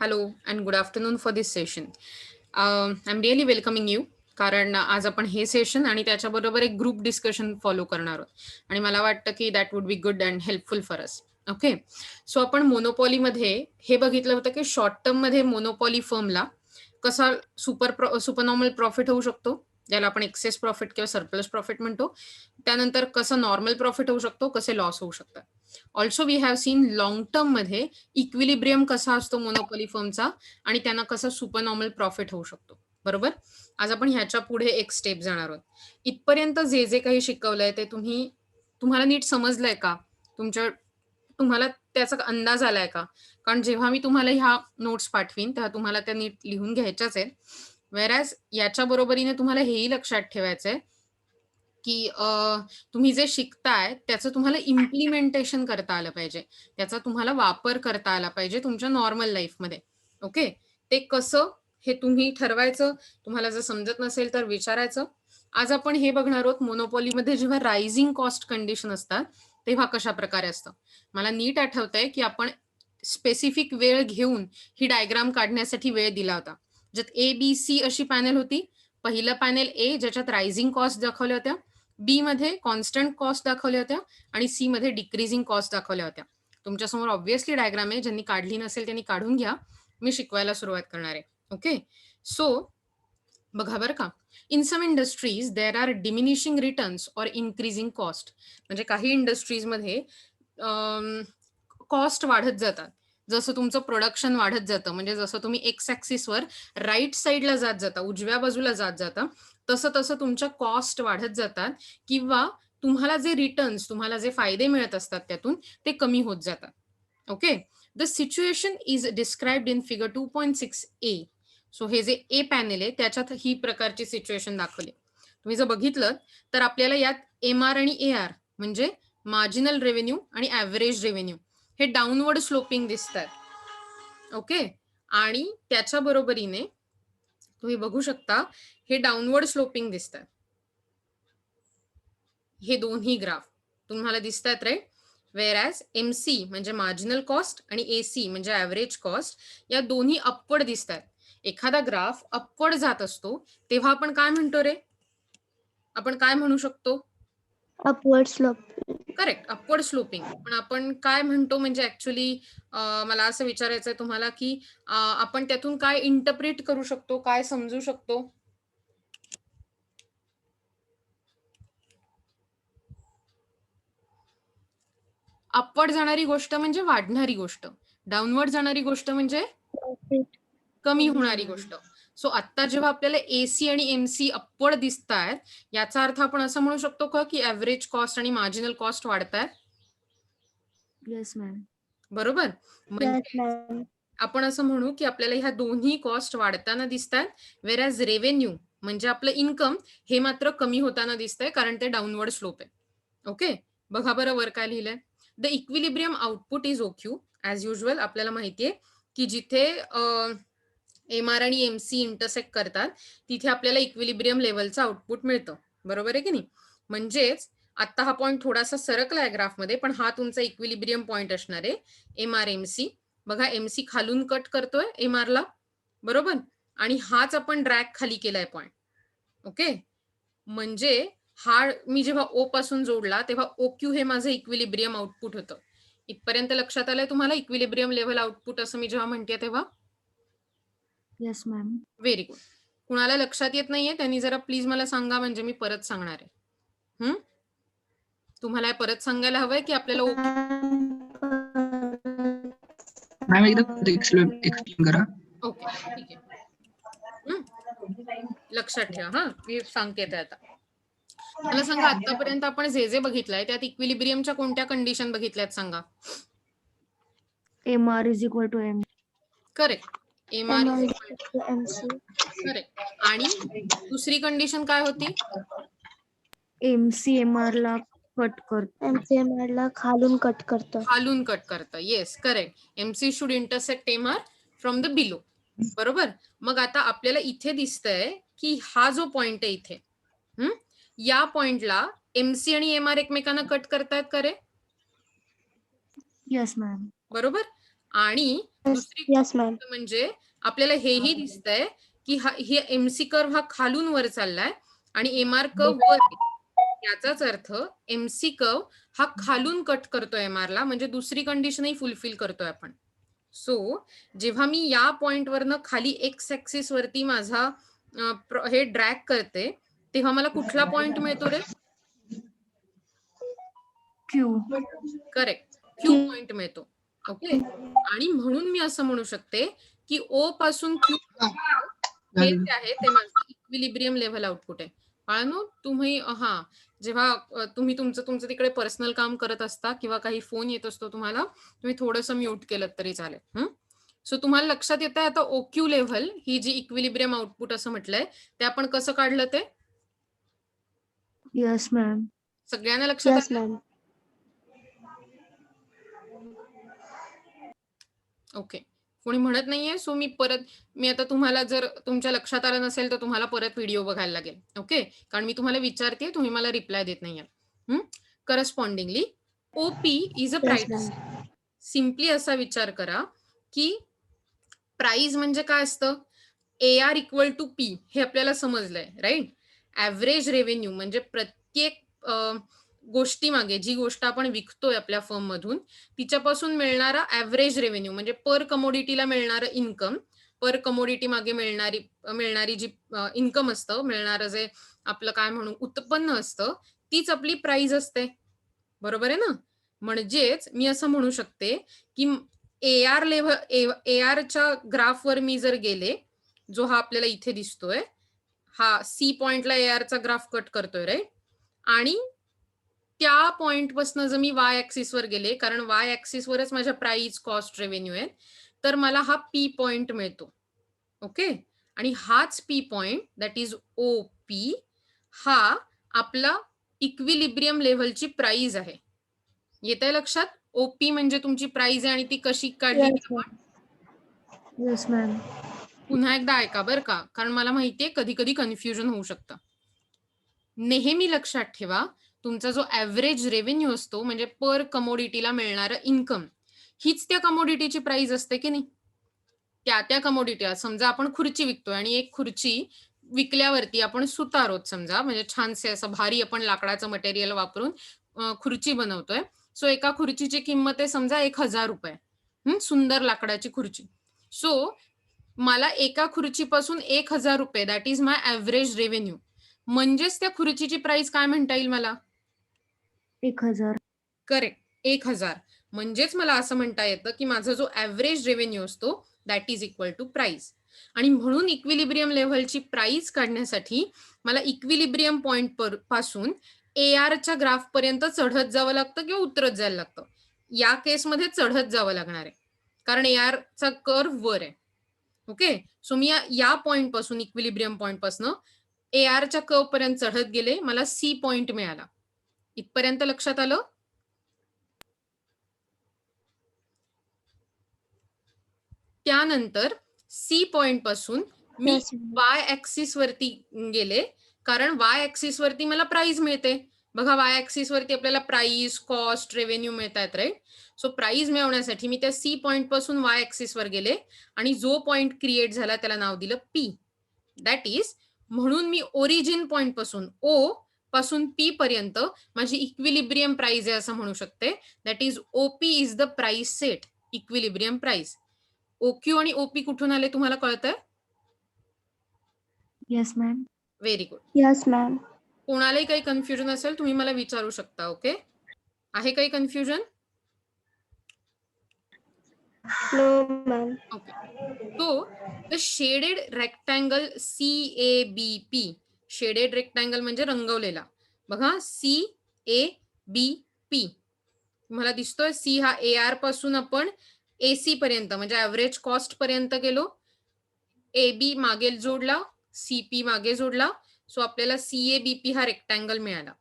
Hello and good afternoon for this session. I'm really welcoming you कारण आज आपण हे सेशन आणि त्याच्याबरोबर एक ग्रुप डिस्कशन फॉलो करणार आहोत आणि मला वाटतं की that would be good and helpful for us. Okay, so आपण मोनोपॉलीमध्ये हे बघितलं होतं की शॉर्ट टर्ममध्ये मोनोपॉली फर्मला कसा सुपरनॉर्मल प्रॉफिट होऊ शकतो, ज्याला आपण एक्सेस प्रॉफिट किंवा सरप्लस प्रॉफिट म्हणतो. त्यानंतर कसं नॉर्मल प्रॉफिट होऊ शकतो, कसे लॉस होऊ शकतात. Also we have seen long term मध्ये इक्विलिब्रियम कसा असतो मोनोपॉली फर्मचा आणि त्यांना कसं सुपरनॉर्मल प्रॉफिट होऊ शकतो. बरोबर, आज आपण ह्याच्या पुढे एक स्टेप जाणार आहोत. इथपर्यंत जे जे काही शिकवलंय ते तुम्हाला नीट समजलंय का? तुम्हाला त्याचा अंदाज आलाय का? कारण जेव्हा मी तुम्हाला ह्या नोट्स पाठवीन तेव्हा तुम्हाला त्या नीट लिहून घ्यायच्याच आहेत. व्हेअरॅज याच्या बरोबरीने तुम्हाला हेही लक्षात ठेवायचंय की तुम्ही जे शिकताय त्याचं तुम्हाला इम्प्लिमेंटेशन करता आलं पाहिजे. त्याचा तुम्हाला वापर करता आला पाहिजे तुमच्या नॉर्मल लाईफमध्ये. ओके. ते कसं हे तुम्ही ठरवायचं. तुम्हाला जर समजत नसेल तर विचारायचं. आज आपण हे बघणार आहोत मोनोपॉलीमध्ये जेव्हा रायझिंग कॉस्ट कंडिशन असतात, तेव्हा कशाप्रकारे असतं. मला नीट आठवतंय की आपण स्पेसिफिक वेळ घेऊन ही डायग्राम काढण्यासाठी वेळ दिला होता. ज्यात A, B, C अशी पॅनेल होती. पहिलं पॅनेल A ज्याच्यात रायझिंग कॉस्ट दाखवल्या होत्या. बी मध्ये कॉन्स्टंट कॉस्ट दाखवल्या होत्या आणि सी मध्ये डिक्रीजिंग कॉस्ट दाखवल्या होत्या. तुमच्यासमोर ऑब्व्हियसली डायग्राम आहे. ज्यांनी काढली नसेल त्यांनी काढून घ्या. मी शिकवायला सुरुवात करणार आहे. ओके, सो बघा बरं का. In some industries there are diminishing returns or increasing cost. म्हणजे काही इंडस्ट्रीजमध्ये कॉस्ट वाढत जातात. जसं तुमचं प्रोडक्शन वाढत जातं, म्हणजे जसं तुम्ही एक्स ॲक्सिसवर राईट साईडला जात जाता, उजव्या बाजूला जात जाता, तसं तसं तुमच्या कॉस्ट वाढत जातात किंवा तुम्हाला जे रिटर्न्स, तुम्हाला जे फायदे मिळत असतात त्यातून ते कमी होत जातात. Okay, the situation is described in figure 2.6a. So हे जे ए पॅनेल आहे त्याच्यात ही प्रकारची सिच्युएशन दाखवली. तुम्ही जर बघितलं तर आपल्याला यात MR आणि AR म्हणजे मार्जिनल रेव्हेन्यू आणि ॲव्हरेज रेव्हेन्यू हे डाऊनवर्ड स्लोपिंग दिसतात. ओके, आणि त्याच्या बरोबरीने तुम्ही बघू शकता हे डाऊनवर्ड स्लोपिंग दिसतात. हे दोन्ही ग्राफ तुम्हाला दिसतात राईट. वेअरॅज MC म्हणजे मार्जिनल कॉस्ट आणि AC म्हणजे ॲव्हरेज कॉस्ट या दोन्ही अपवर्ड दिसतात. एखादा ग्राफ अपवर्ड जात असतो तेव्हा आपण काय म्हणतो रे? आपण काय म्हणू शकतो? Upward slope. Correct, upward sloping. पण आपण काय म्हणतो म्हणजे ऍक्च्युली मला असं विचारायचंय तुम्हाला की आपण त्यातून काय इंटरप्रिट करू शकतो, काय समजू शकतो? अपवर्ड जाणारी गोष्ट म्हणजे वाढणारी गोष्ट, डाऊनवर्ड जाणारी गोष्ट म्हणजे कमी होणारी गोष्ट. सो आता जेव्हा आपल्याला AC आणि MC अपवर्ड दिसत आहेत, याचा अर्थ आपण असं म्हणू शकतो का की ॲव्हरेज कॉस्ट आणि मार्जिनल कॉस्ट वाढतायत? Yes ma'am. बरोबर. म्हणजे आपण असं म्हणू की आपल्याला ह्या दोन्ही कॉस्ट वाढताना दिसतात, व्हेअरॅज रेव्हेन्यू म्हणजे आपलं इन्कम हे मात्र कमी होताना दिसतंय कारण ते डाऊनवर्ड स्लोप आहे. ओके, बघा बरं वर काय लिहिलंय. The equilibrium output is OQ. As usual आपल्याला माहितीये की जिथे MR आणि MC इंटरसेक्ट करतात तिथे आपल्याला इक्विलिब्रियम लेवलचं आउटपुट मिळतं. बरोबर आहे की नाही? म्हणजेच आता हा पॉईंट थोडासा सरकलाय ग्राफमध्ये, पण हा तुमचा इक्विलिब्रियम पॉईंट असणार आहे. MR MC बघा, MC खालून कट करतोय MR ला, बरोबर, आणि हाच आपण ड्रॅग खाली केलाय पॉईंट. ओके, म्हणजे हा मी जेव्हा O पासून जोडला तेव्हा OQ हे माझं इक्विलिब्रियम आउटपुट होतं. इथपर्यंत लक्षात आलंय तुम्हाला इक्विलिब्रियम लेव्हल आउटपुट असं मी जेव्हा म्हणते तेव्हा? Yes ma'am. Very good. कुणाला लक्षात येत नाहीये त्यांनी जरा प्लीज मला सांगा, म्हणजे मी परत सांगणार आहे. तुम्हाला परत सांगायला हवंय की आपल्याला मॅम एकदा एक्सप्लेन करा. ओके, ठीक आहे. लक्षात ठेवा. हा, मी सांगते ते आता. मला सांगा आतापर्यंत आपण जे जे बघितलंय त्यात इक्विलिब्रियमच्या कोणत्या कंडिशन बघितल्यात सांगा? MR is equal to M. Correct, MR is equal to MC. Correct. आणि दुसरी कंडिशन काय होती? MC MR ला कट करतो. MC MR ला खालून कट करतो. खालून कट करतं. Yes, correct. MC should intersect MR from the below. बरोबर. मग आता आपल्याला इथे दिसतंय की हा जो पॉइंट आहे इथे, या पॉइंटला MC आणि MR एकमेकांना कट करतायत का रे? Yes ma'am. बरोबर. आणि दुसरी यस मॅम. गोष्ट म्हणजे आपल्याला हेही दिसतंय की ही एमसी कर्व हा खालून वर चाललाय आणि एमआर कर्व वर आहे. याचाच अर्थ एमसी कर्व हा खालून कट करतोय एमआर ला, म्हणजे दुसरी कंडिशनही फुलफिल करतोय आपण. सो जेव्हा मी या पॉइंट वरनं खाली एक्स ऍक्सिस वरती माझा हे ड्रॅग करते, तेव्हा मला कुठला पॉइंट मिळतो रे? क्यू. करेक्ट, क्यू पॉइंट मिळतो. ओके, आणि म्हणून मी असं म्हणू शकते की ओ पासून क्यू हे जे आहे ते माझं इक्विलिब्रियम लेव्हल आउटपुट आहे. बाळांनो, तुम्ही जेव्हा तुम्ही तुमचं तिकडे पर्सनल काम करत असता किंवा काही फोन येत असतो तुम्हाला, तुम्ही थोडंसं म्यूट केलं तरी चालेल. सो तुम्हाला लक्षात येत आहे आता ओक्यू लेव्हल ही जी इक्विलिब्रियम आउटपुट असं म्हटलंय ते आपण कसं काढलं ते? Yes ma'am. सगळ्यांना लक्षात यस आलं? मॅम. ओके, कोणी म्हणत नाहीये. सो मी आता तुम्हाला जर तुमच्या लक्षात आलं नसेल तर तुम्हाला परत व्हिडिओ बघायला लागेल. ओके, कारण मी तुम्हाला विचारते, तुम्ही मला रिप्लाय देत नाहीये. Correspondingly OP is a yes price. Ma'am. Simply असा विचार करा की प्राइस म्हणजे काय असतं? AR इक्वल टू पी, हे आपल्याला समजलंय, राईट? ऍव्हरेज रेव्हेन्यू म्हणजे प्रत्येक गोष्टी मागे, जी गोष्ट आपण विकतोय आपल्या फर्म मधून, तिच्यापासून मिळणारा ऍव्हरेज रेव्हेन्यू म्हणजे पर कमोडिटीला मिळणारं इन्कम, पर कमोडिटी मागे मिळणारी जी इन्कम असतं, मिळणारं जे आपलं काय म्हणू उत्पन्न असतं, तीच आपली प्राइस असते. बरोबर आहे ना? म्हणजेच मी असं म्हणू शकते की AR लेव्हल, ARच्या ग्राफवर मी जर गेले, जो हा आपल्याला इथे दिसतोय, हा सी पॉइंटला ARचा ग्राफ कट करतोय, राईट? आणि त्या पॉइंट पासून जर मी वाय ऍक्सिस वर गेले, कारण वाय ऍक्सिस वरच माझ्या प्राइस, कॉस्ट, रेव्हेन्यू आहे, तर मला हा पी पॉइंट मिळतो. ओके, आणि हाच P point that is O P हा आपला इक्विलिब्रियम लेव्हलची प्राइस आहे. येतंय लक्षात? ओपी म्हणजे तुमची प्राइस आहे आणि ती कशी काढली आपण? Yes ma'am. पुन्हा एकदा ऐका बरं का, कारण मला माहितीये कधी कधी कन्फ्युजन होऊ शकतं. नेहमी लक्षात ठेवा, तुमचा जो ऍव्हरेज रेव्हेन्यू असतो म्हणजे पर कमोडिटीला मिळणारं इन्कम, हीच त्या कमोडिटीची प्राइस असते की नाही? त्या कमोडिटीला समजा आपण खुर्ची विकतोय आणि एक खुर्ची विकल्यावरती आपण सुतार आहोत समजा, म्हणजे छानसे असं भारी आपण लाकडाचं मटेरियल वापरून खुर्ची बनवतोय. सो एका खुर्चीची किंमत आहे समजा 1000 रुपये. सुंदर लाकडाची खुर्ची. सो मला एका खुर्चीपासून 1000 रुपये that is my average revenue. म्हणजेच त्या खुर्चीची प्राइस काय म्हणता येईल मला? 1000. करेक्ट, 1000. म्हणजेच मला असं म्हणता येतं की माझा जो ऍव्हरेज रेव्हेन्यू असतो that is equal to price. आणि म्हणून इक्विलिब्रियम लेव्हलची प्राइस काढण्यासाठी मला इक्विलिब्रियम पॉइंट पासून ARच्या ग्राफ पर्यंत चढत जावं लागतं किंवा उतरत जायला लागतं. या केसमध्ये चढत जावं लागणार आहे, कारण ARचा कर्व वर आहे. ओके, सो मी या पॉइंट पासून, इक्विलिब्रियम पॉइंट पासून ARच्या कर्व पर्यंत चढत गेले, मला सी पॉइंट मिळाला. इथपर्यंत लक्षात आलं? त्यानंतर सी पॉइंट पासून मी Yes, ma'am. वाय ऍक्सिस वरती गेले, कारण वाय ऍक्सिस वरती मला प्राइस मिळते. बघा, वाय ऍक्सिस वरती आपल्याला प्राइस, कॉस्ट, रेव्हेन्यू मिळतात, राईट? सो प्राइस मिळवण्यासाठी मी त्या सी पॉइंट पासून वाय ऍक्सिस वर गेले आणि जो पॉइंट क्रिएट झाला त्याला नाव दिलं पी. दॅट इज, म्हणून मी ओरिजिन पॉइंट पासून ओ पासून पी पर्यंत माझी इक्विलिब्रियम प्राइस आहे असं म्हणू शकते. That is OP is the price set, equilibrium price. OQ आणि ओपी कुठून आले तुम्हाला कळतंय? Yes ma'am. Very good. Yes ma'am. कोणालाही काही कन्फ्युजन असेल तुम्ही मला विचारू शकता. ओके, आहे काही कन्फ्युजन? No ma'am. ओके, तो the shaded rectangle CABP, shaded rectangle म्हणजे रंगवलेला. बघा, CABP तुम्हाला दिसतोय. सी हा AR पासून आपण AC पर्यंत म्हणजे ऍव्हरेज कॉस्ट पर्यंत गेलो. AB मागे जोडला, CP मागे जोडला, सो आपल्याला CABP हा रेक्टँगल मिळाला.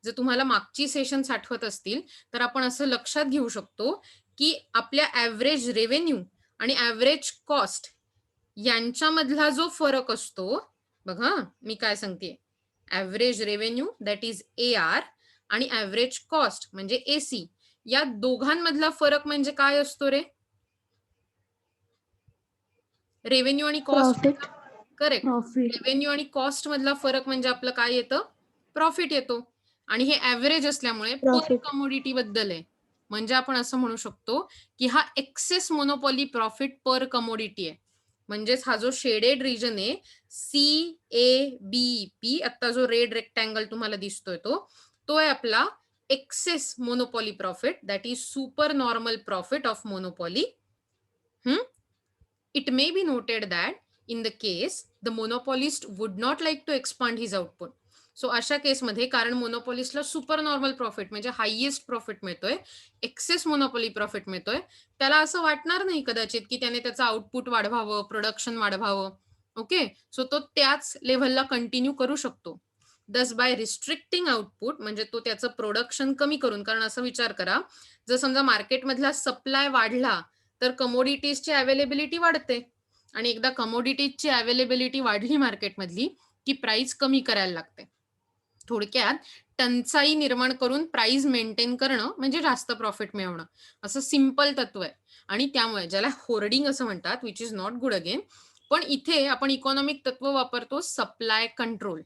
जर तुम्हाला मागची सेशन्स आठवत असतील तर आपण असं लक्षात घेऊ शकतो की आपल्या ऍव्हरेज रेव्हेन्यू आणि ऍव्हरेज कॉस्ट यांच्यामधला जो फरक असतो, बघा मी काय सांगते, average revenue that is AR आणि ऍव्हरेज कॉस्ट म्हणजे AC, या दोघांमधला फरक म्हणजे काय असतो रे? रेव्हेन्यू आणि cost profit correct. Profit revenue आणि कॉस्ट मधला फरक म्हणजे आपलं काय येतं, प्रॉफिट येतो. आणि हे ऍव्हरेज असल्यामुळे पर प्रॉफिट कमोडिटी बद्दल आहे. म्हणजे आपण असं म्हणू शकतो की हा एक्सेस मोनोपॉली प्रॉफिट पर कमोडिटी आहे. म्हणजेच हा जो शेडेड रिजन आहे CABP, आता जो रेड रेक्टँगल तुम्हाला दिसतोय तो आहे आपला excess monopoly profit, that is super normal profit of monopoly. It may be noted that in the case the monopolist would not like to expand his output. So अशा केसमध्ये कारण मोनोपॉलिस्टला सुपर नॉर्मल प्रॉफिट म्हणजे highest profit मिळतोय, access monopoly profit मिळतोय, त्याला असं वाटणार नाही कदाचित की त्याने त्याचं आउटपुट वाढवावं, प्रोडक्शन वाढवावं. ओके, सो तो त्याच लेव्हलला कंटिन्यू करू शकतो. दस बाय रिस्ट्रिक्टिंग आउटपुट म्हणजे तो त्याचं प्रोडक्शन कमी करून, कारण असं विचार करा, जर समजा मार्केटमधला सप्लाय वाढला तर कमोडिटीजची अवेलेबिलिटी वाढते आणि एकदा कमोडिटीजची अवेलेबिलिटी वाढली मार्केटमधली की प्राइस कमी करायला लागते. थोडक्यात टंचाई निर्माण करून प्राइस मेंटेन करणं म्हणजे जास्त प्रॉफिट मिळवणं, असं सिंपल तत्व आहे. आणि त्यामुळे ज्याला होर्डिंग असं म्हणतात, which is not good again, पण इथे आपण इकॉनॉमिक तत्व वापरतो सप्लाय कंट्रोल,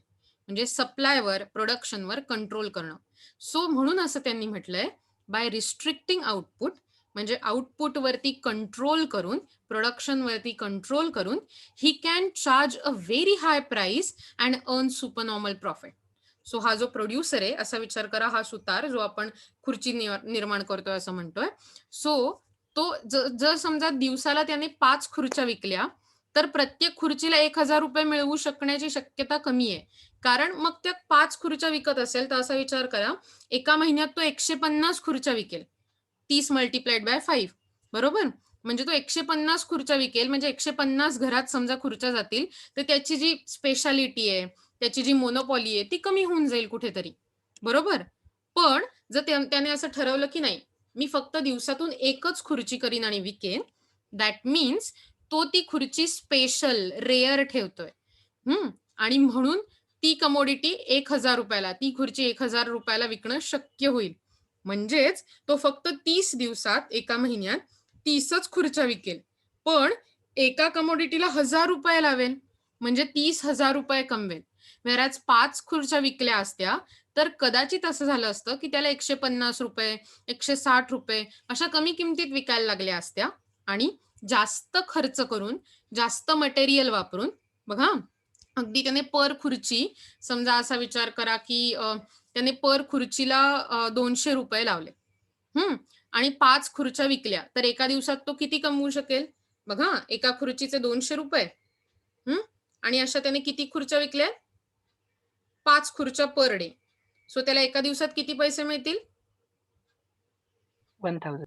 म्हणजे सप्लायवर प्रोडक्शनवर कंट्रोल करणं. सो म्हणून असं त्यांनी म्हटलंय बाय रिस्ट्रिक्टिंग आउटपुट, म्हणजे आउटपुट वरती कंट्रोल करून, प्रोडक्शन वरती कंट्रोल करून, he can charge a very high price and earn super normal profit. So हा जो प्रोड्युसर आहे असा विचार करा, हा सुतार जो आपण खुर्ची निर्माण करतोय असं म्हणतोय, सो तो जर समजा दिवसाला त्याने 5 खुर्च्या विकल्या तर प्रत्येक खुर्चीला 1,000 रुपये मिळवू शकण्याची शक्यता कमी आहे. कारण मग त्या 5 खुर्च्या विकत असेल तर असा विचार करा, एका महिन्यात तो 150 खुर्च्या विकेल, 30 मल्टिप्लाइड बाय 5, बरोबर. म्हणजे तो 150 खुर्च्या विकेल, म्हणजे 150 घरात समजा खुर्च्या जातील, तर त्याची जी स्पेशालिटी आहे, त्याची जी मोनोपॉली आहे ती कमी होऊन जाईल कुठेतरी, बरोबर. पण जर त्याने असं ठरवलं की नाही, मी फक्त दिवसातून एकच खुर्ची करीन आणि विकेन, दॅट मीन्स तो ती खुर्ची स्पेशल रेअर ठेवतोय. आणि म्हणून ती कमोडिटी 1,000 रुपयाला, ती खुर्ची 1,000 रुपयाला विकणं शक्य होईल. म्हणजेच तो फक्त 30 दिवसात एका महिन्यात 30च खुर्च्या विकेल, पण एका कमोडिटीला 1,000 रुपये लावेल, म्हणजे 30,000 रुपये कमवेल. व्हेअरॅज 5 खुर्च्या विकल्या असत्या तर कदाचित असं झालं असतं की त्याला 150 रुपये, 160 रुपये अशा कमी किमतीत विकायला लागल्या असत्या आणि जास्त खर्च करून, जास्त मटेरियल वापरून, बघा अगदी त्याने पर खुर्ची समजा असा विचार करा की त्याने पर खुर्चीला 200 रुपये लावले, आणि 5 खुर्च्या विकल्या तर एका दिवसात तो किती कमवू शकेल, बघा एका खुर्चीचे 200 रुपये, आणि अशा त्याने किती खुर्च्या विकल्या, 5 खुर्च्या पर डे. सो त्याला एका दिवसात किती पैसे मिळतील, 1,000.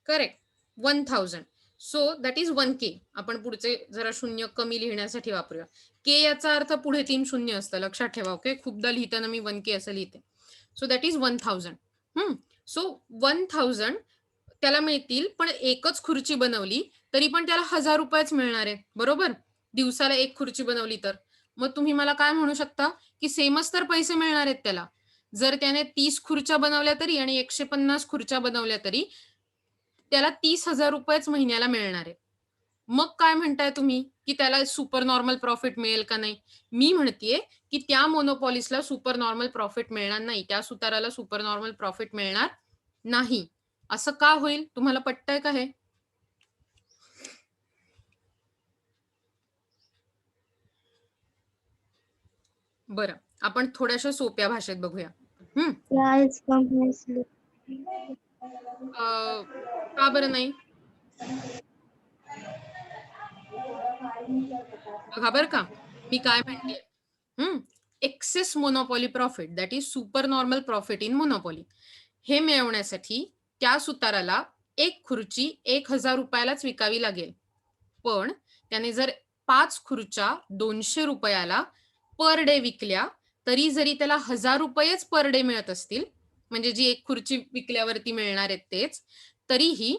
Correct, 1,000. So that is 1K. आपण पुढचे जरा शून्य कमी लिहिण्यासाठी वापरूया. के याचा अर्थ पुढे 3 शून्य असतं, लक्षात ठेवा. ओके, खूपदा लिहिताना मी 1K असं लिहिते. So that is 1,000. सो 1,000 त्याला मिळतील, पण एकच खुर्ची बनवली तरी पण त्याला 1,000 रुपयेच मिळणार आहेत, बरोबर. दिवसाला एक खुर्ची बनवली तर मग तुम्ही मला काय म्हणू शकता की सेमच तर पैसे मिळणार आहेत त्याला. जर त्याने 30 खुर्च्या बनवल्या तरी आणि 150 खुर्च्या बनवल्या तरी त्याला 30,000 रुपयेच महिन्याला मिळणार आहे. मग काय म्हणताय तुम्ही की त्याला सुपर नॉर्मल प्रॉफिट मिळेल का नाही. मी म्हणतेय की त्या मोनोपॉलिस्टला सुपर नॉर्मल प्रॉफिट मिळणार नाही, त्या सुताराला सुपर नॉर्मल प्रॉफिट मिळणार नाही. असं का होईल, तुम्हाला पटतंय का हे. बरं, आपण थोड्याशा सोप्या भाषेत बघूया. प्राइस कमी का बरं नाही, बघा बरं का मी काय म्हणते. Excess monopoly profit, that is super normal profit in monopoly, हे मिळवण्यासाठी त्या सुताराला एक खुर्ची 1,000 रुपयालाच विकावी लागेल. पण त्याने जर 5 खुर्च्या 200 रुपयाला पर डे विकल्या तरी जरी त्याला 1,000 रुपयेच पर डे मिळत असतील, म्हणजे जी एक खुर्ची विकल्यावरती मिळणार आहेत तेच, तरीही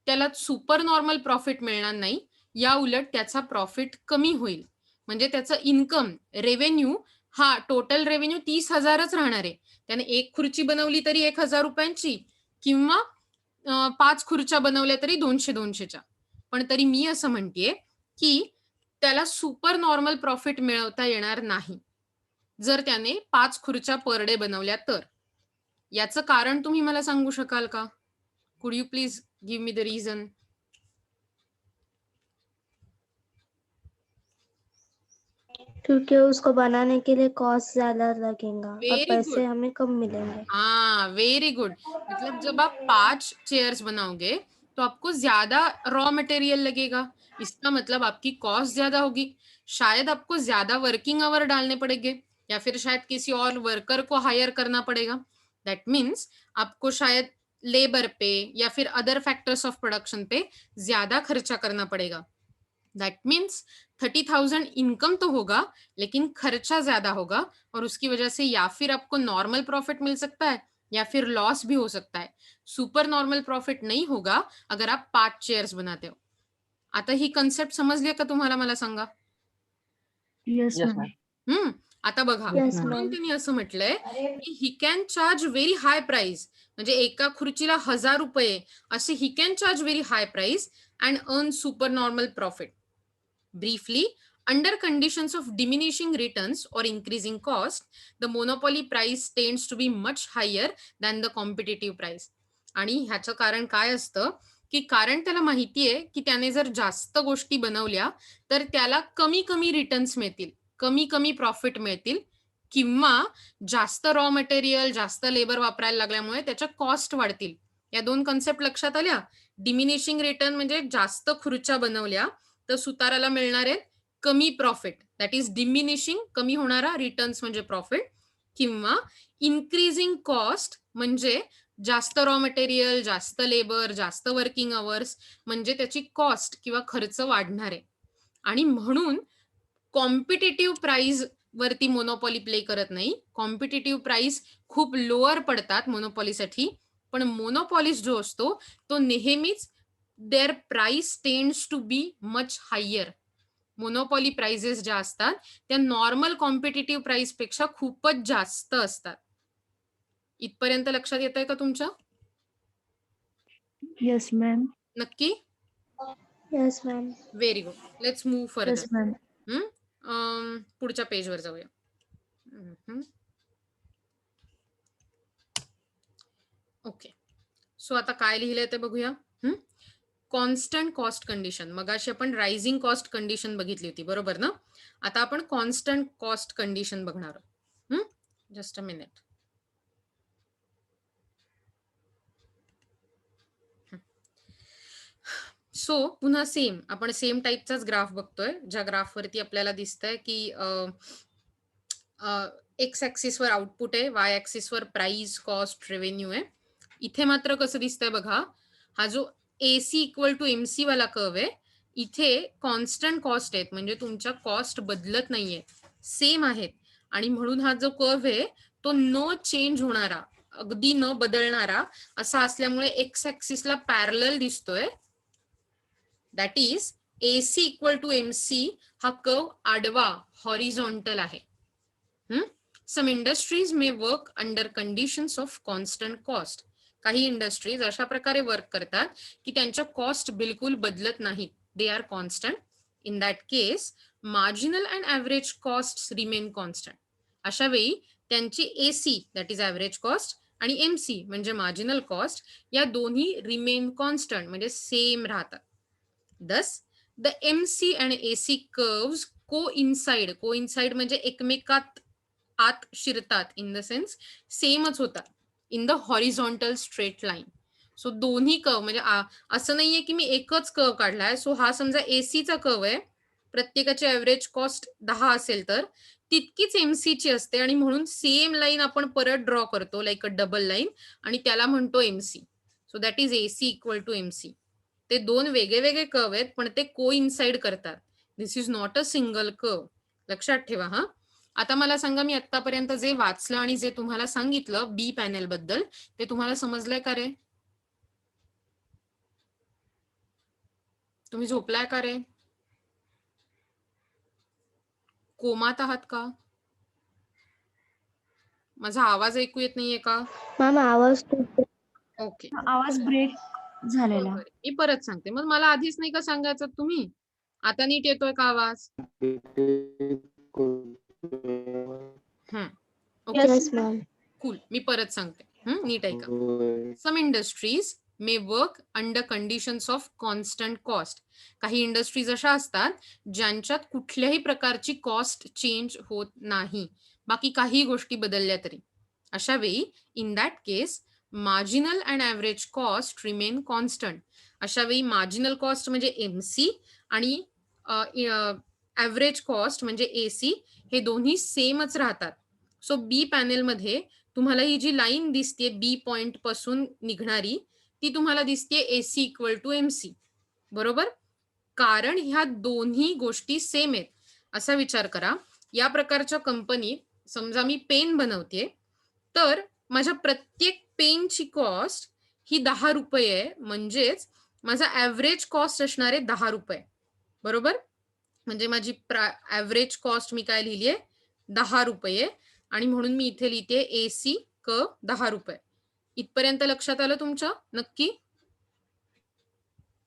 त्याला सुपर नॉर्मल प्रॉफिट मिळणार नाही. या उलट त्याचा प्रॉफिट कमी होईल. म्हणजे त्याचं इन्कम, रेव्हेन्यू, हा टोटल रेव्हेन्यू 30,000च राहणार आहे. त्याने एक खुर्ची बनवली तरी 1,000 रुपयांची, किंवा 5 खुर्च्या बनवल्या तरी 200-200च्या. पण तरी मी असं म्हणतेय की त्याला सुपर नॉर्मल प्रॉफिट मिळवता येणार नाही जर त्याने 5 खुर्च्या पर डे बनवल्या तर. याचं कारण तुम्ही मला सांगू शकाल का? कुड you please give me the reason? क्योंकि उसको बनाने के लिए कॉस्ट ज्यादा लगेगा और वेरी पैसे गुड. हमें कम मिलेंगे. हाँ, वेरी गुड. मतलब जब आप 5 चेयर्स बनाओगे तो आपको ज्यादा रॉ मटेरियल लगेगा. इसका मतलब आपकी कॉस्ट ज्यादा होगी. शायद आपको ज्यादा वर्किंग आवर डालने पड़ेंगे या फिर शायद किसी और वर्कर को हायर करना पड़ेगा. दैट मीन्स आपको शायद लेबर पे या फिर अदर फैक्टर्स ऑफ प्रोडक्शन पे ज्यादा खर्चा करना पड़ेगा. दैट मीन्स 30,000 इनकम तो होगा लेकिन खर्चा ज्यादा होगा और उसकी वजह से या फिर आपको नॉर्मल प्रॉफिट मिल सकता है या फिर लॉस भी हो सकता है. सुपर नॉर्मल प्रॉफिट नहीं होगा अगर आप 5 चेयर्स बनाते हो. आता ही कन्सेप्ट समजली का तुम्हाला? मला सांगा. Yes Yes, ma'am. ma'am. आता बघा, Yes, म्हणून ma'am. त्यांनी असं म्हटलंय की he can charge very high price. म्हणजे एका खुर्चीला 1000 रुपये असे he can charge very high price and earn super normal profit. Briefly, under conditions of diminishing returns or increasing cost, the monopoly price tends to be much higher than the competitive price. आणि ह्याचं कारण काय असतं की कारण त्याला माहिती आहे की त्याने जर जास्त गोष्टी बनवल्या तर त्याला कमी कमी रिटर्न्स मिळतील, कमी कमी प्रॉफिट मिळतील किंवा जास्त रॉ मटेरियल जास्त लेबर वापरायला लागल्यामुळे त्याच्या कॉस्ट वाढतील. या दोन कन्सेप्ट लक्षात आल्या? डिमिनिशिंग रिटर्न म्हणजे जास्त खुर्च्या बनवल्या तर सुताराला मिळणार आहे कमी प्रॉफिट, दॅट इज डिमिनिशिंग, कमी होणारा, रिटर्न्स म्हणजे प्रॉफिट. किंवा इन्क्रीजिंग कॉस्ट म्हणजे जास्त रॉ मटेरियल जास्त लेबर जास्त वर्किंग अवर्स म्हणजे त्याची कॉस्ट किंवा खर्च वाढणार आहे. आणि म्हणून कॉम्पिटिटिव्ह प्राइस वरती मोनोपॉली प्ले करत नाही. कॉम्पिटिटिव्ह प्राइस खूप लोअर पडतात मोनोपॉलीसाठी, पण मोनोपॉलिस्ट जो असतो तो नेहमीच there price tends to be much higher. Monopoly prices ज्या असतात त्या नॉर्मल कॉम्पिटिटिव्ह प्राइस पेक्षा खूपच जास्त असतात. इथपर्यंत लक्षात येत आहे का तुमच्या? Yes ma'am. नक्की? Yes ma'am. Very good. Let's move further. Yes ma'am. पुढच्या पेजवर जाऊया. ओके, सो आता काय लिहिलंय ते बघूया. Constant cost condition. मगाशी आपण रायझिंग कॉस्ट कंडिशन बघितली होती, बरोबर ना? आता आपण कॉन्स्टंट कॉस्ट कंडिशन बघणार आहोत. Just a minute. सो पुन्हा सेम आपण सेम टाईपचाच ग्राफ बघतोय, ज्या ग्राफवरती आपल्याला दिसतंय की एक्स ऍक्सिसवर आउटपुट आहे, वाय ऍक्सिसवर प्राइस कॉस्ट रेव्हेन्यू आहे. इथे मात्र कसं दिसतंय बघा, हा जो AC इक्वल टू MC वाला कर्व आहे, इथे कॉन्स्टंट कॉस्ट आहेत म्हणजे तुमच्या कॉस्ट बदलत नाहीये, सेम आहेत. आणि म्हणून हा जो कर्व आहे तो न चेंज होणारा, अगदी न बदलणारा असा असल्यामुळे एक्स ऍक्सिसला पॅरलल दिसतोय. That is AC equal to MC हा कर्व आडवा हॉरिझॉन्टल आहे. Some industries may work under conditions of constant cost. काही इंडस्ट्रीज अशा प्रकारे वर्क करतात की त्यांच्या कॉस्ट बिलकुल बदलत नाहीत, they are constant. In that case marginal and average cost remain constant. अशा वेळी त्यांची AC that is average cost आणि MC म्हणजे मार्जिनल कॉस्ट या दोन्ही रिमेन कॉन्स्टंट म्हणजे सेम राहतात. Thus, the MC and AC curves coincide. Coincide म्हणजे एकमेकात आत शिरतात, इन द सेन्स सेमच होतात in the horizontal straight line. So दोन्ही कर्व म्हणजे असं नाहीये की मी एकच कर्व काढलाय. सो हा समजा AC चा कर्व आहे, प्रत्येकाची ऍव्हरेज कॉस्ट 10 असेल तर तितकीच MC ची असते आणि म्हणून सेम लाईन आपण परत ड्रॉ करतो लाईक अ डबल लाईन आणि त्याला म्हणतो MC. So that is AC equal to MC. ते दोन वेगळे वेगळे कर्व आहेत पण ते कोइन्साइड करतात. This is not a single curve. लक्षात ठेवा हा. आता मला सांगा, मी आतापर्यंत जे वाचलं आणि जे तुम्हाला सांगितलं बी पॅनेल बद्दल ते तुम्हाला समजलंय का रे? तुम्ही झोपलाय का रे? कोमात आहात का? माझा आवाज ऐकू येत नाहीये का? मॅम आवाज ओके, आवाज ब्रेक झालेला. मी परत सांगते. मग मला आधीच नाही का सांगायचं तुम्ही? आता नीट येतोय का आवाज? Okay, Yes, ma'am. कूल. मी परत सांगते. नीट ऐका. Some industries may work under conditions of constant cost. काही इंडस्ट्रीज अशा असतात ज्यांच्यात कुठल्याही प्रकारची कॉस्ट चेंज होत नाही, बाकी काही गोष्टी बदलल्या तरी. अशा वेळी in that case marginal and average cost remain constant. अशा वेळी मार्जिनल कॉस्ट म्हणजे एमसी आणि ॲव्हरेज कॉस्ट म्हणजे एसी हे दोन्ही सेमच राहतात. सो बी पॅनेलमध्ये तुम्हाला ही जी लाईन दिसते बी पॉइंट पासून निघणारी, ती तुम्हाला दिसते एसी इक्वल टू एमसी, बरोबर? कारण ह्या दोन्ही गोष्टी सेम आहेत. असा विचार करा, या प्रकारच्या कंपनीत समजा मी पेन बनवते, तर माझ्या प्रत्येक पेनची कॉस्ट ही 10 रुपये आहे, म्हणजेच माझा ॲव्हरेज कॉस्ट असणार आहे 10 रुपये, बरोबर? म्हणजे माझी ॲव्हरेज कॉस्ट मी काय लिहिली आहे 10 रुपये, आणि म्हणून मी इथे लिहिते एसी क 10 रुपये. इथपर्यंत लक्षात आलं तुमच्या नक्की?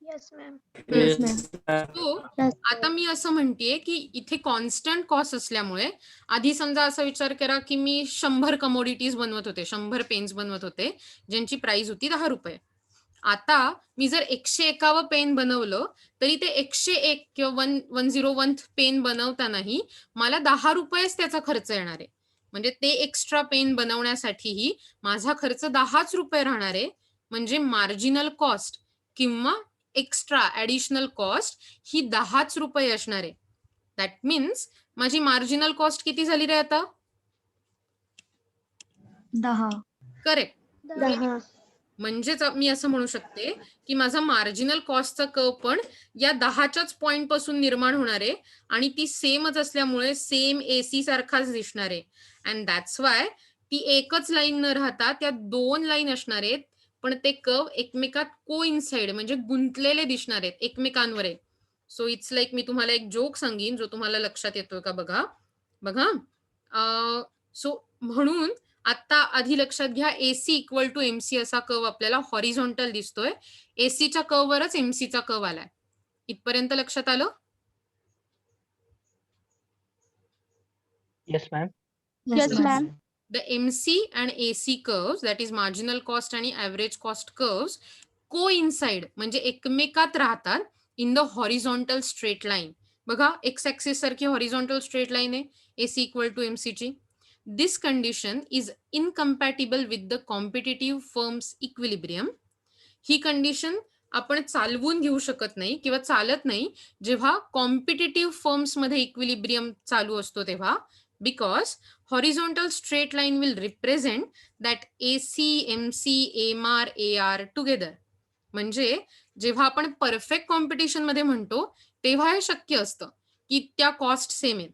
Yes, ma'am. Yes, सो आता मी असं म्हणतेय की इथे कॉन्स्टंट कॉस्ट असल्यामुळे आधी समजा असा विचार करा की मी 100 कमोडिटीज बनवत होते, 100 पेन्स बनवत होते, ज्यांची प्राइस होती 10 रुपये. आता मी जर 101 पेन बनवलं तरी ते 101 किंवा 101 पेन बनवतानाही मला 10 रुपयेच त्याचा खर्च येणार आहे. म्हणजे ते एक्स्ट्रा पेन बनवण्यासाठीही माझा खर्च 10च रुपये राहणार आहे. म्हणजे मार्जिनल कॉस्ट किंवा एक्स्ट्रा ॲडिशनल कॉस्ट ही 10च रुपये असणार आहे. दॅट मीन्स माझी मार्जिनल कॉस्ट किती झाली रे आता? 10. करेक्ट. 10. म्हणजेच मी असं म्हणू शकते की माझा मार्जिनल कॉस्टचा कर्व पण या 10च्याच पॉइंट पासून निर्माण होणार आहे आणि ती सेमच असल्यामुळे सेम एसी सारखाच दिसणार आहे. अँड दॅट्स वाय ती एकच लाईन न राहता त्या 2 लाईन असणार आहेत, पण ते कर्व एकमेकात कोइन्साइड म्हणजे गुंतलेले दिसणार आहेत, एकमेकांवर आहे. सो इट्स लाईक मी तुम्हाला एक जोक सांगीन जो तुम्हाला लक्षात येतोय का बघा. सो म्हणून आता आधी लक्षात घ्या, एसी इक्वल टू एमसी असा कर्व आपल्याला हॉरिझॉन्टल दिसतोय. एसीच्या कर्ववरच एमसीचा कर्व आलाय. इथपर्यंत लक्षात आलं? Yes, ma'am. Yes, ma'am. The MC and AC curves, that is marginal cost आणि average cost curves, coincide म्हणजे एकमेकात राहतात in the horizontal straight line. बघा, एक्स ऍक्सिस सारखी हॉरिझॉन्टल स्ट्रेट लाईन आहे AC इक्वल टू एमसी ची. This condition is incompatible with the competitive firms equilibrium. He condition आपण चालवून घेऊ शकत नाही किंवा चालत नाही जेव्हा कॉम्पिटिटिव्ह फर्म्स मध्ये इक्विलिब्रियम चालू असतो तेव्हा, because horizontal straight line will represent that AC, MC, MR, AR together. म्हणजे जेव्हा आपण परफेक्ट कॉम्पिटिशन मध्ये म्हणतो तेव्हा हे शक्य असतं की त्या कॉस्ट सेम आहेत.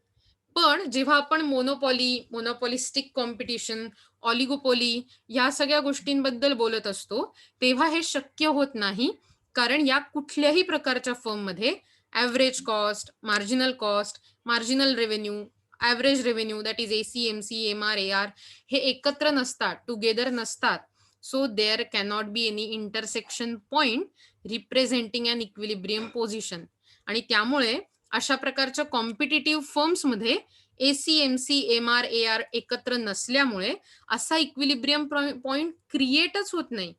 पण जेव्हा आपण मोनोपॉलिस्टिक कॉम्पिटिशन, ऑलिगोपोली या सगळ्या गोष्टींबद्दल बोलत असतो तेव्हा हे शक्य होत नाही, कारण या कुठल्याही प्रकारच्या फर्ममध्ये average cost, marginal revenue, average revenue that is AC, MC, MR, AR हे एकत्र नसतात, टुगेदर नसतात. So there cannot be any intersection point representing an equilibrium position. आणि त्यामुळे अशा प्रकारच्या कॉम्पिटिटिव्ह फर्म्समध्ये AC, MC, MR, AR एकत्र नसल्यामुळे असा इक्विलिब्रियम पॉइंट क्रिएटच होत नाही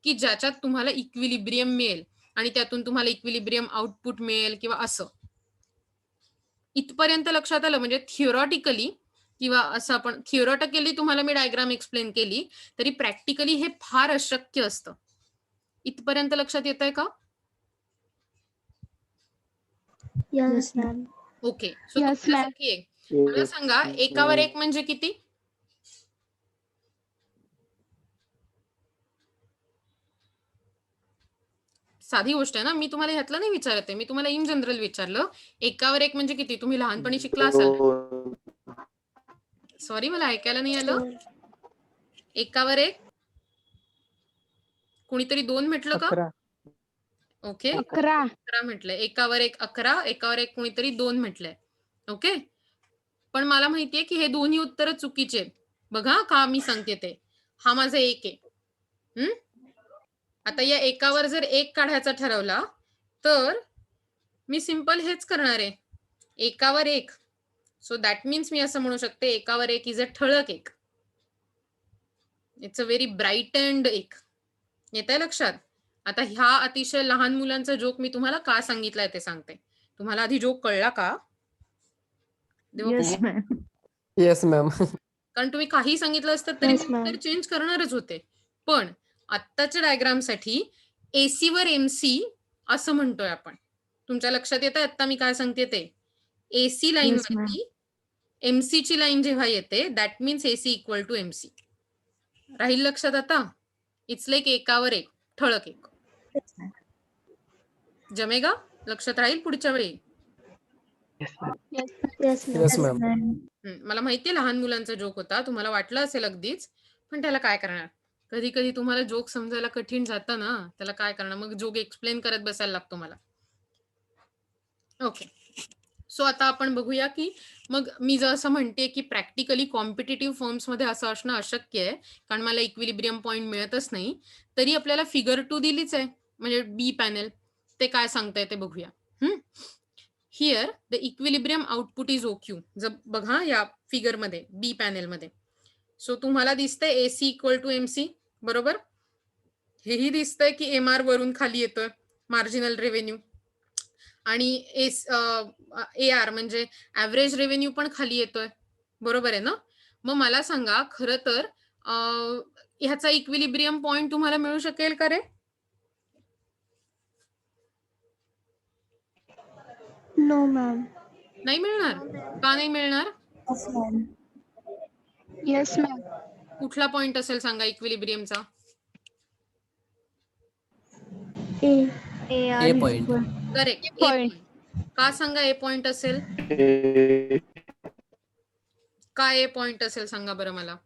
की ज्याच्यात तुम्हाला इक्विलिब्रियम मिळेल आणि त्यातून तुम्हाला इक्विलिब्रियम आउटपुट मिळेल किंवा असं. इथपर्यंत लक्षात आलं? म्हणजे थिओरॉटिकली किंवा असं आपण थिओरॉटिकली तुम्हाला मी डायग्राम एक्सप्लेन केली तरी प्रॅक्टिकली हे फार अशक्य असतं. इथपर्यंत लक्षात येत आहे का? Yes, ma'am. Okay. So Yes, तुमच्यासाठी मला सांगा, एकावर एक म्हणजे किती? साधी गोष्ट आहे ना, मी तुम्हाला ह्यातलं नाही विचारत आहे, मी तुम्हाला इन जनरल विचारलं. एकावर एक म्हणजे किती? तुम्ही लहानपणी शिकला असाल. सॉरी, मला ऐकायला नाही आलं. एकावर एक कोणीतरी 2 म्हटलं का? 11. ओके, 11. म्हटलंय. एकावर एक 11, एकावर एक कोणीतरी 2 म्हटलंय. ओके, पण मला माहितीये की हे दोन्ही उत्तर चुकीचे आहेत. बघा का मी सांगते ते. हा माझा 1 आहे. आता या एकावर जर 1 काढायचा ठरवला तर मी सिंपल हेच करणार आहे, एकावर एक. सो दॅट मीन्स मी असं म्हणू शकते, एकावर एक इज अ ठळक एक. It's a very bright and एक. येत आहे लक्षात? आता ह्या अतिशय लहान मुलांचा जोक मी तुम्हाला का सांगितलाय ते सांगते. तुम्हाला आधी जोक कळला का? Yes ma'am. Yes ma'am. कारण तुम्ही काही सांगितलं असतं तरी Yes, मी ma'am. उत्तर चेंज करणारच होते. पण आत्ताच्या डायग्रामसाठी एसी वर एमसी असं म्हणतोय आपण. तुमच्या लक्षात येतं आता मी काय सांगते ते? AC line Yes, ma'am. वरती एमसी ची लाईन जेव्हा येते that means AC equal to MC. राहील लक्षात आता? इट्स लाईक एकावर एक ठळक एक. जमेगा? लक्षात राहील पुढच्या वेळी? Yes, Yes, ma'am. ma'am. मला माहितीये लहान मुलांचा जोक होता, तुम्हाला वाटलं असेल अगदीच, पण त्याला काय करणार? कधी कधी तुम्हाला जोक समजायला कठीण जातं ना, त्याला काय करणार? मग जोक एक्सप्लेन करत बसायला लागतो मला. ओके, सो आता आपण बघूया की मग मी जर असं म्हणते की प्रॅक्टिकली कॉम्पिटेटिव्ह फॉर्म्समध्ये असं असणं अशक्य आहे, कारण मला इक्विलिब्रियम पॉईंट मिळतच नाही, तरी आपल्याला फिगर 2 दिलीच आहे, म्हणजे बी पॅनल. ते काय सांगताय ते बघूया. Here the equilibrium output is OQ. जर बघा या फिगर मध्ये बी पॅनल मध्ये, सो तुम्हाला दिसतंय एसी इक्वल टू एमसी, बरोबर? हेही दिसतंय की एम आर वरून खाली येतोय, मार्जिनल रेव्हेन्यू, आणि ए आर म्हणजे ऍव्हरेज रेव्हेन्यू पण खाली येतोय, बरोबर आहे ना? मग मला सांगा, खरं तर ह्याचा इक्विलिब्रियम पॉइंट तुम्हाला मिळू शकेल का रे? No, ma'am. नाही मिळणार. का नाही मिळणार? Yes, ma'am. Yes, ma'am. कुठला पॉइंट असेल सांगा इक्विलिब्रियमचा? A point. Correct, A point. का सांगा ए पॉइंट असेल? काय ए पॉइंट असेल सांगा बरं मला.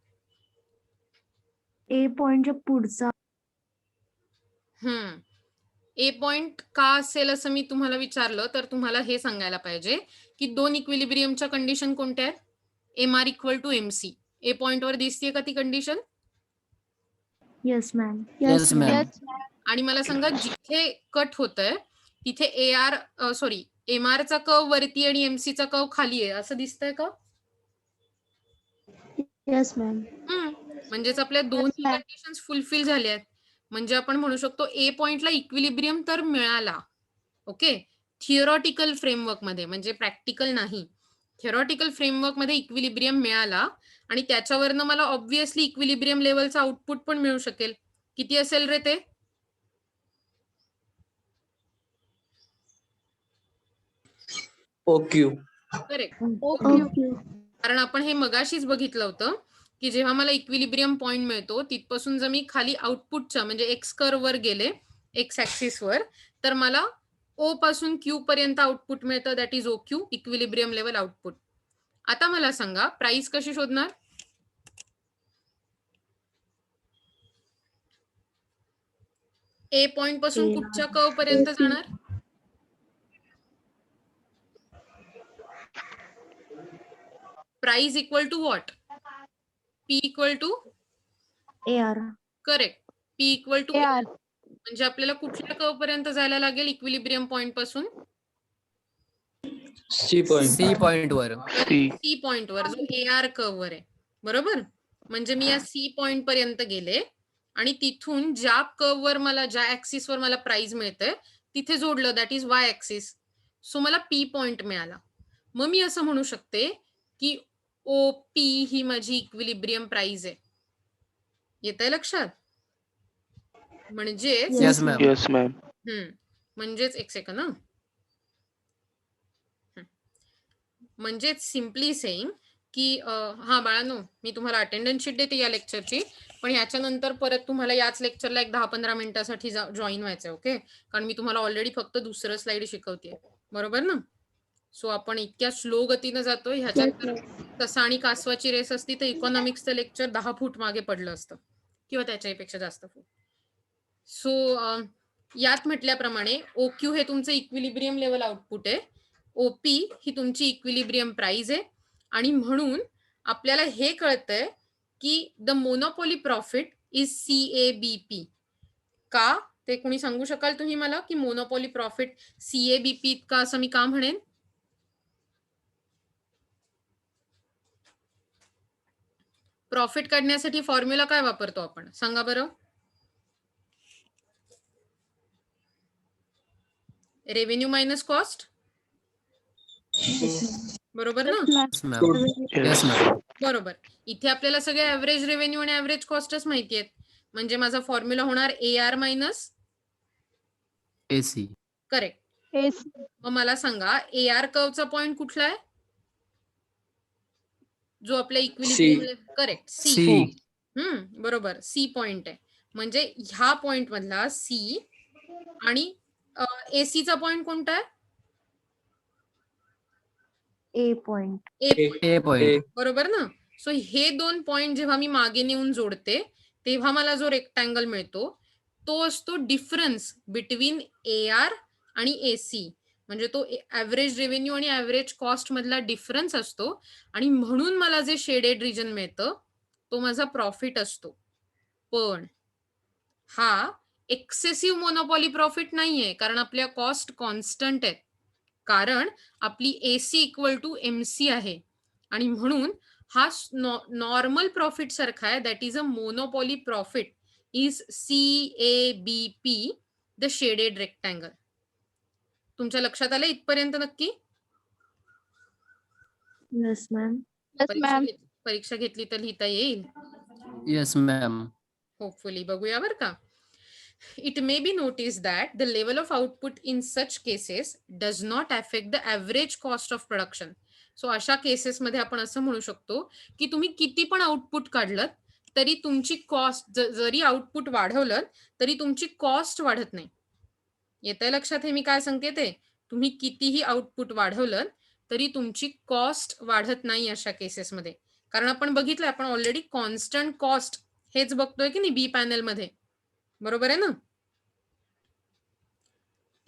ए पॉइंटच्या पुढचा. ए पॉइंट का असेल असं मी तुम्हाला विचारलं तर तुम्हाला हे सांगायला पाहिजे की दोन इक्विलिब्रियमच्या कंडिशन कोणत्या आहेत? M R equal to MC. A point वर दिसतीये का ती condition? Yes ma'am. Yes, ma'am. आणि मला सांगा, जिथे कट होतंय तिथे A R sorry M R चा कर्व वरती आणि एमसी चा कर्व खाली आहे, असं दिसतंय का? Yes ma'am. म्हणजेच आपल्या दोन्ही ma'am. कंडिशन्स फुलफिल झाल्या आहेत. म्हणजे आपण म्हणू शकतो ए पॉइंटला इक्विलिब्रियम तर मिळाला. ओके, थिअरॉटिकल फ्रेमवर्क मध्ये, म्हणजे प्रॅक्टिकल नाही, थिअरॉटिकल फ्रेमवर्क मध्ये इक्विलिब्रियम मिळाला आणि त्याच्यावरनं मला ऑब्व्हियसली इक्विलिब्रियम लेवलचा आउटपुट पण मिळू शकेल. किती असेल रे ते? ओक्यू. Correct, okay. कारण आपण हे मगाशीच बघितलं होतं की जेव्हा मला इक्विलिब्रियम पॉइंट मिळतो तिथपासून जर मी खाली आउटपुटच्या म्हणजे एक्स कर्व वर गेले, एक्स ऍक्सिस वर, तर मला ओ पासून क्यू पर्यंत आउटपुट मिळतं, that is O Q, equilibrium level output. आता मला सांगा प्राइस कशी शोधणार? ए पॉइंट पासून कुठच्या कर्व पर्यंत जाणार? Price equal to what? P equal to A R. Correct, P equal to R. म्हणजे आपल्याला कुठल्या कर्व पर्यंत जायला लागेल इक्विलिब्रियम पॉइंट पासून? C point. C point वर. सी पॉइंट वर, जो ए आर कर्व वर आहे, बरोबर? म्हणजे मी या सी पॉइंट पर्यंत गेले आणि तिथून ज्या कर्व वर मला, ज्या ऍक्सिस वर मला प्राइस मिळतंय तिथे जोडलं, that is why axis. So मला पी पॉइंट मिळाला. मग मी असं म्हणू शकते की ओ पी ही माझी इक्विलिब्रियम प्राइस आहे. येतंय लक्षात? म्हणजेच Yes, ma'am. Yes ma'am. म्हणजेच एक सेकंड, म्हणजेच सिम्पली सेइंग की हा बाळांनो, मी तुम्हाला अटेंडन्स शीट देते या लेक्चरची, पण याच्यानंतर परत तुम्हाला याच लेक्चरला एक 10-15 मिनिटासाठी जॉईन व्हायचंय. ओके, कारण मी तुम्हाला ऑलरेडी फक्त दुसरं स्लाइड शिकवते, बरोबर ना? सो आपण इतक्या स्लो गतीनं जातोय, ह्याच्यात तसा आणि कासवाची रेस असती तर इकॉनॉमिक्सचं लेक्चर 10 फूट मागे पडलं असतं किंवा त्याच्यापेक्षा जास्त फूट. सो यात म्हटल्याप्रमाणे ओक्यू हे तुमचं इक्विलिब्रियम लेवल आउटपुट आहे, ओपी ही तुमची इक्विलिब्रियम प्राइस आहे, आणि म्हणून आपल्याला हे कळतंय की the monopoly profit is CABP. का? ते कोणी सांगू शकाल तुम्ही मला की मोनोपॉली प्रॉफिट CABP इतका असं मी का म्हणेन? प्रॉफिट काढण्यासाठी फॉर्म्युला काय वापरतो आपण सांगा बरं? रेव्हेन्यू मायनस कॉस्ट, बरोबर ना? Yes, ma'am. Yes, ma'am. बरोबर. इथे आपल्याला सगळे ऍव्हरेज रेव्हेन्यू आणि ऍव्हरेज कॉस्टच माहिती आहेत. म्हणजे माझा फॉर्म्युला होणार AR मायनस AC. करेक्ट. मग मला सांगा AR कर्वचा पॉइंट कुठला आहे? जो आपल्या इक्विलिब्रियम करेक्ट C. C. बरोबर C पॉइंट आहे. म्हणजे ह्या पॉइंट मधला C आणि AC चा पॉइंट कोणता आहे? ए पॉइंट. A point. बरोबर ना? सो हे दोन पॉइंट जेव्हा मी मागे नेऊन जोडते तेव्हा मला जो रेक्टँगल मिळतो तो असतो डिफरन्स बिटवीन AR आणि AC. म्हणजे तो ऍव्हरेज रेव्हेन्यू आणि ऍव्हरेज कॉस्ट मधला डिफरन्स असतो आणि म्हणून मला जे शेडेड रिजन मिळतं तो माझा प्रॉफिट असतो. पण हा एक्सेसिव्ह मोनोपॉली प्रॉफिट नाहीये कारण आपल्या कॉस्ट कॉन्स्टंट आहेत. कारण आपली AC इक्वल टू MC आहे आणि म्हणून हा नॉर्मल प्रॉफिट सारखा आहे. That is a monopoly profit is CABP the shaded rectangle. तुमच्या लक्षात आलं इथपर्यंत नक्की? Yes ma'am. परीक्षा घेतली तर लिहिता येईल Yes, ma'am. होपफुली. बघूया बरं का. It may be noticed that the level of output in such cases does not affect the average cost of production. So अशा केसेस मध्ये आपण असं म्हणू शकतो की तुम्ही किती पण आउटपुट काढलं तरी तुमची कॉस्ट, जरी आउटपुट वाढवलं तरी तुमची कॉस्ट वाढत नाही. येतंय लक्षात हे मी काय सांगते ते? तुम्ही कितीही आउटपुट वाढवलं तरी तुमची कॉस्ट वाढत नाही अशा केसेसमध्ये. कारण आपण बघितलं, आपण ऑलरेडी कॉन्स्टंट कॉस्ट हेच बघतोय की नाही बी पॅनल मध्ये, बरोबर आहे ना?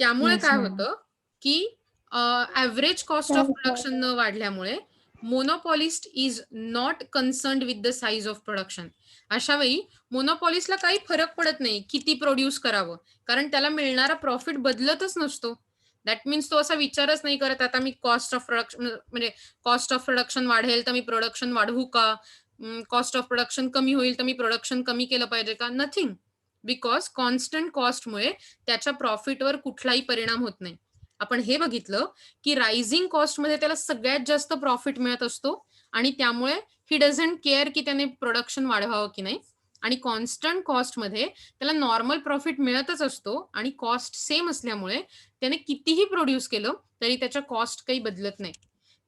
त्यामुळे Yes, काय ma'am. होतं की ऍव्हरेज कॉस्ट ऑफ प्रोडक्शन न वाढल्यामुळे monopolist is not concerned with the size of production. अशा वेळी मोनोपॉलिस्टला काही फरक पडत नाही किती प्रोड्यूस करावं, कारण त्याला मिळणारा प्रॉफिट बदलतच नसतो. दॅट मीन्स तो असा विचारच नाही करत आता मी कॉस्ट ऑफ प्रोडक्शन म्हणजे कॉस्ट ऑफ प्रोडक्शन वाढेल तर मी प्रोडक्शन वाढवू का, कॉस्ट ऑफ प्रोडक्शन कमी होईल तर मी प्रोडक्शन कमी केलं पाहिजे का. नथिंग. बिकॉज कॉन्स्टंट कॉस्टमुळे त्याच्या प्रॉफिटवर कुठलाही परिणाम होत नाही. आपण हे बघितलं की रायझिंग कॉस्टमध्ये त्याला सगळ्यात जास्त प्रॉफिट मिळत असतो आणि त्यामुळे ही डझंट केअर की त्याने प्रोडक्शन वाढवावं की नाही. आणि कॉन्स्टंट कॉस्टमध्ये त्याला नॉर्मल प्रॉफिट मिळतच असतो आणि कॉस्ट सेम असल्यामुळे त्याने कितीही प्रोड्यूस केलं तरी त्याच्या कॉस्ट काही बदलत नाही.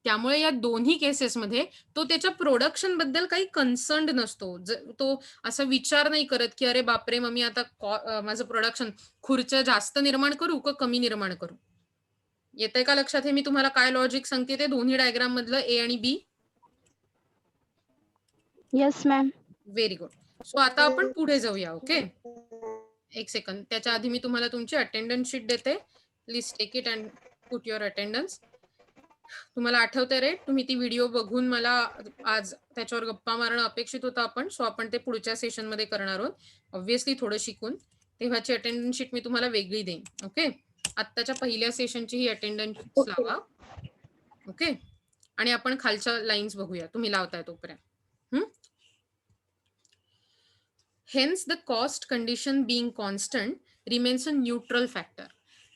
त्यामुळे या दोन्ही केसेसमध्ये तो त्याच्या प्रोडक्शन बद्दल काही कन्सर्न्ड नसतो. तो असा विचार नाही करत की अरे बापरे मग मी आता माझं प्रोडक्शन खुर्च्या जास्त निर्माण करू का कमी निर्माण करू. येतंय का लक्षात हे मी तुम्हाला काय लॉजिक सांगते ते दोन्ही डायग्राम मधलं A आणि B? Yes ma'am. Very good. So आता आपण पुढे जाऊया. ओके, एक सेकंड. त्याच्या आधी मी तुम्हाला तुमची अटेंडन्स शीट देते. Please take it and put your attendance. तुम्हाला आठवतंय रे, तुम्ही ती व्हिडिओ बघून मला आज त्याच्यावर गप्पा मारणं अपेक्षित होतं आपण. सो आपण ते पुढच्या सेशन मध्ये करणार आहोत. ऑब्व्हियसली थोडं शिकून. तेव्हाची अटेंडन्स शीट मी तुम्हाला वेगळी देईन. ओके, आत्ताच्या पहिल्या सेशनची ही अटेंडन्स लावा. ओके, आणि आपण खालच्या लाईन्स बघूया तुम्ही लावताय तोपर्यंत. Hence the cost condition being constant remains a neutral factor.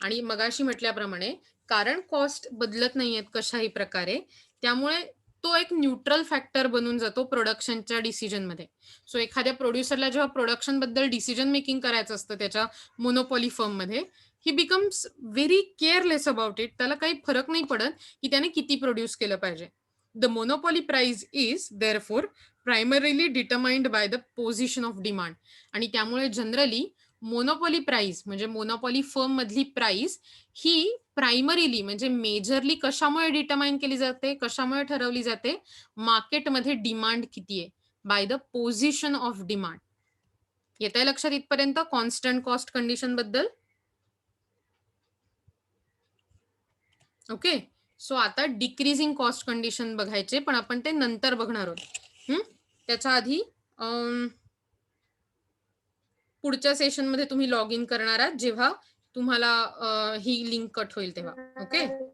आणि मगाशी म्हटल्याप्रमाणे कारण कॉस्ट बदलत नाहीयेत कशाही प्रकारे, त्यामुळे तो एक न्यूट्रल फॅक्टर बनून जातो प्रोडक्शनच्या डिसिजन मध्ये. सो एखाद्या प्रोड्युसरला जेव्हा प्रोडक्शन बद्दल डिसिजन मेकिंग करायचं असतं त्याच्या मोनोपॉली फर्म मध्ये, ही becomes very careless about it. त्याला काही फरक नाही पडत की त्याने किती प्रोड्यूस केलं पाहिजे. The monopoly price is therefore primarily determined by the position of demand. आणि त्यामुळे जनरली मोनोपॉली प्राइस म्हणजे मोनोपॉली फर्म मधली प्राइस ही प्रायमरीली म्हणजे मेजरली कशामुळे डिटरमाइन केली जाते, कशामुळे ठरवली जाते, मार्केटमध्ये डिमांड किती आहे, by the position of demand. येतंय लक्षात इथपर्यंत कॉन्स्टंट कॉस्ट कंडिशन बद्दल? ओके, सो आता डिक्रीजिंग कॉस्ट कंडिशन बघायचे, पण आपण ते नंतर बघणार आहोत. त्याच्या आधी पुढच्या सेशनमध्ये तुम्ही लॉग इन करणार आहात जेव्हा तुम्हाला ही लिंक कट होईल तेव्हा. ओके.